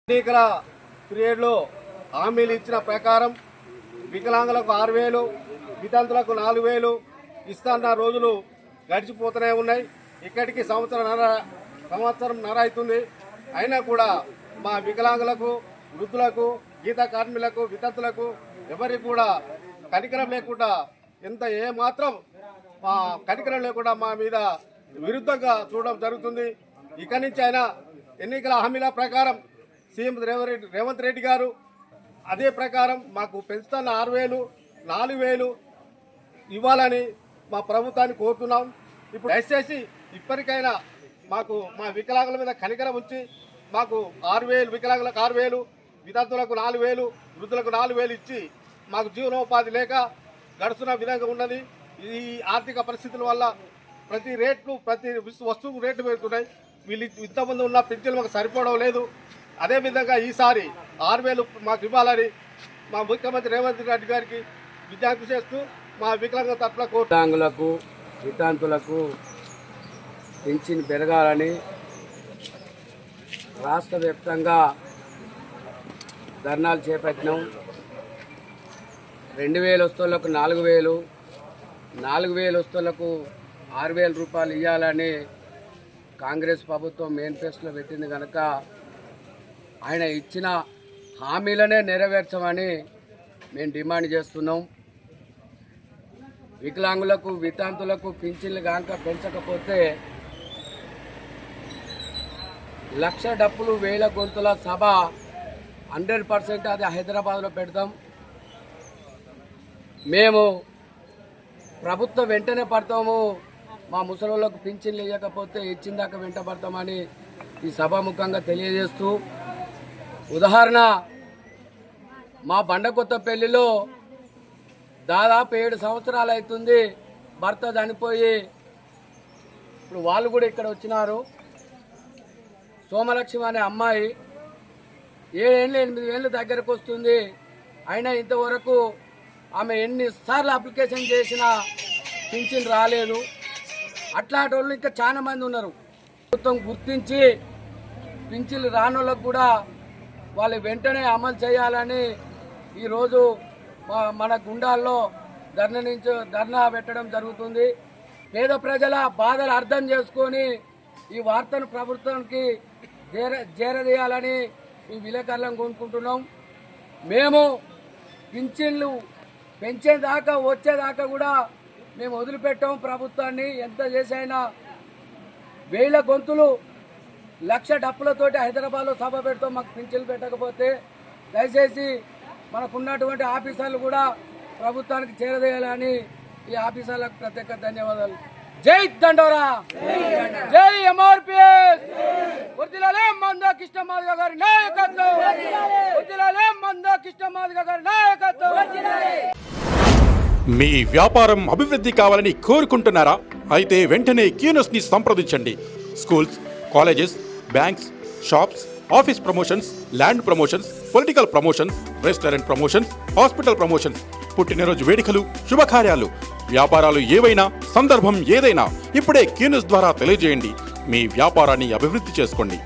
ఎన్నికల పీరియడ్లో హామీలు ఇచ్చిన ప్రకారం వికలాంగులకు 6,000, వితంతులకు 4,000 ఇస్తున్న రోజులు గడిచిపోతూనే ఉన్నాయి. ఇక్కడికి సంవత్సరంన్నర అవుతుంది. అయినా కూడా మా వికలాంగులకు, వృద్ధులకు, గీత కార్మికులకు, వితంతులకు ఎవరికి కూడా కనికరం లేకుండా ఏమాత్రం కనికరం లేకుండా మా మీద విరుద్ధంగా చూడడం జరుగుతుంది. ఇక్కడి నుంచి అయినా ఎన్నికల హామీల ప్రకారం సీఎం రేవంత్ రెడ్డి గారు అదే ప్రకారం మాకు పెంచుతున్న 6,000, 4,000 ఇవ్వాలని మా ప్రభుత్వాన్ని కోరుతున్నాం. ఇప్పుడు దయచేసి ఇప్పటికైనా మాకు మా వికలాంగుల మీద కనికరం ఉంచి మాకు 6,000, వికలాంగులకు 6,000, వితంతులకు 4,000, వృద్ధులకు 4,000 ఇచ్చి మాకు జీవనోపాధి లేక గడుస్తున్న విధంగా ఉన్నది. ఈ ఆర్థిక పరిస్థితుల వల్ల ప్రతి వస్తువు రేట్లు పెరుగుతున్నాయి. వీళ్ళు ఇంతమంది ఉన్న పింఛన్లు మాకు సరిపోవడం లేదు. అదేవిధంగా ఈసారి 6,000 మాకు ఇవ్వాలని మా ముఖ్యమంత్రి రేవంత్ రెడ్డి గారికి విజ్ఞప్తి చేస్తూ మా వికలాంగుల తరఫున వికలాంగులకు, వితంతులకు పింఛన్ పెరగాలని రాష్ట్ర వ్యాప్తంగా ధర్నాలు చేపట్టినాం. 2,000 వస్తువులకు 4,000, 4,000 వస్తువులకు 6,000 రూపాయలు ఇవ్వాలని కాంగ్రెస్ ప్రభుత్వం మేనిఫెస్టోలో పెట్టింది కనుక ఆయన ఇచ్చిన హామీలనే నెరవేర్చమని మేము డిమాండ్ చేస్తున్నాం. వికలాంగులకు, వితంతులకు పింఛన్లు కనుక పెంచకపోతే 1,00,000 డప్పులు 1,000 గొంతుల సభ 100% అది హైదరాబాద్లో పెడతాం. మేము ప్రభుత్వం వెంటనే పడతాము. మా ముసలోళ్ళకు పింఛన్లు ఇవ్వకపోతే ఇచ్చిందాక వెంట పడతామని ఈ సభాముఖంగా తెలియజేస్తూ, ఉదాహరణ మా బండకొత్తపల్లిలో దాదాపు 7 సంవత్సరాలు అవుతుంది భర్త చనిపోయి. ఇప్పుడు వాళ్ళు కూడా ఇక్కడ వచ్చినారు. సోమలక్ష్మి అనే అమ్మాయి 7 ఏళ్ళు 8 ఏళ్ళు దగ్గరకు వస్తుంది. అయినా ఇంతవరకు ఆమె ఎన్నిసార్లు అప్లికేషన్ చేసినా పింఛన్ రాలేదు. అట్లాంటి వాళ్ళు ఇంకా చాలా మంది ఉన్నారు. ప్రభుత్వం గుర్తించి పింఛన్లు రాని వాళ్ళకు కూడా వాళ్ళు వెంటనే అమలు చేయాలని ఈరోజు మన గుండాల్లో ధర్నా పెట్టడం జరుగుతుంది. పేద ప్రజల బాధలు అర్థం చేసుకొని ఈ వార్తను ప్రభుత్వానికి చేరదీయాలని ఈ విలేకరులను కోరుకుంటున్నాం. మేము పింఛన్లు పెంచేదాకా వచ్చేదాకా కూడా మేము వదిలిపెట్టాం ప్రభుత్వాన్ని. ఎంత చేసైనా 1,000 గొంతులు 1,00,000 డప్పులతోటి హైదరాబాద్లో సభ పెడతాం. మాకు పింఛన్లు పెట్టకపోతే దయచేసి మనకున్నటువంటి ఆఫీసర్లు కూడా ప్రభుత్వానికి చేరదేయాలని ఈ ఆఫీసర్లకు ప్రత్యేక ధన్యవాదాలు. జై దండోరా, జై ఎంఆర్పీఎస్, వర్ధిల్లాలి మందా కృష్ణ మాదిగ గారి నాయకత్వం, వర్ధిల్లాలి మందా కృష్ణ మాదిగ గారి నాయకత్వం. మీ వ్యాపారం అభివృద్ధి కావాలని కోరుకుంటున్నారా? అయితే వెంటనే క్యూనస్ ని సంప్రదించండి. Schools, colleges, banks, shops, office promotions, land promotions, political promotions, restaurant promotions, hospital promotions, పుట్టినరోజు వేడుకలు, శుభకార్యాలు, వ్యాపారాలు ఏవైనా, సందర్భం ఏదైనా ఇప్పుడే క్యూనస్ ద్వారా తెలియజేయండి. మీ వ్యాపారాన్ని అభివృద్ధి చేసుకోండి.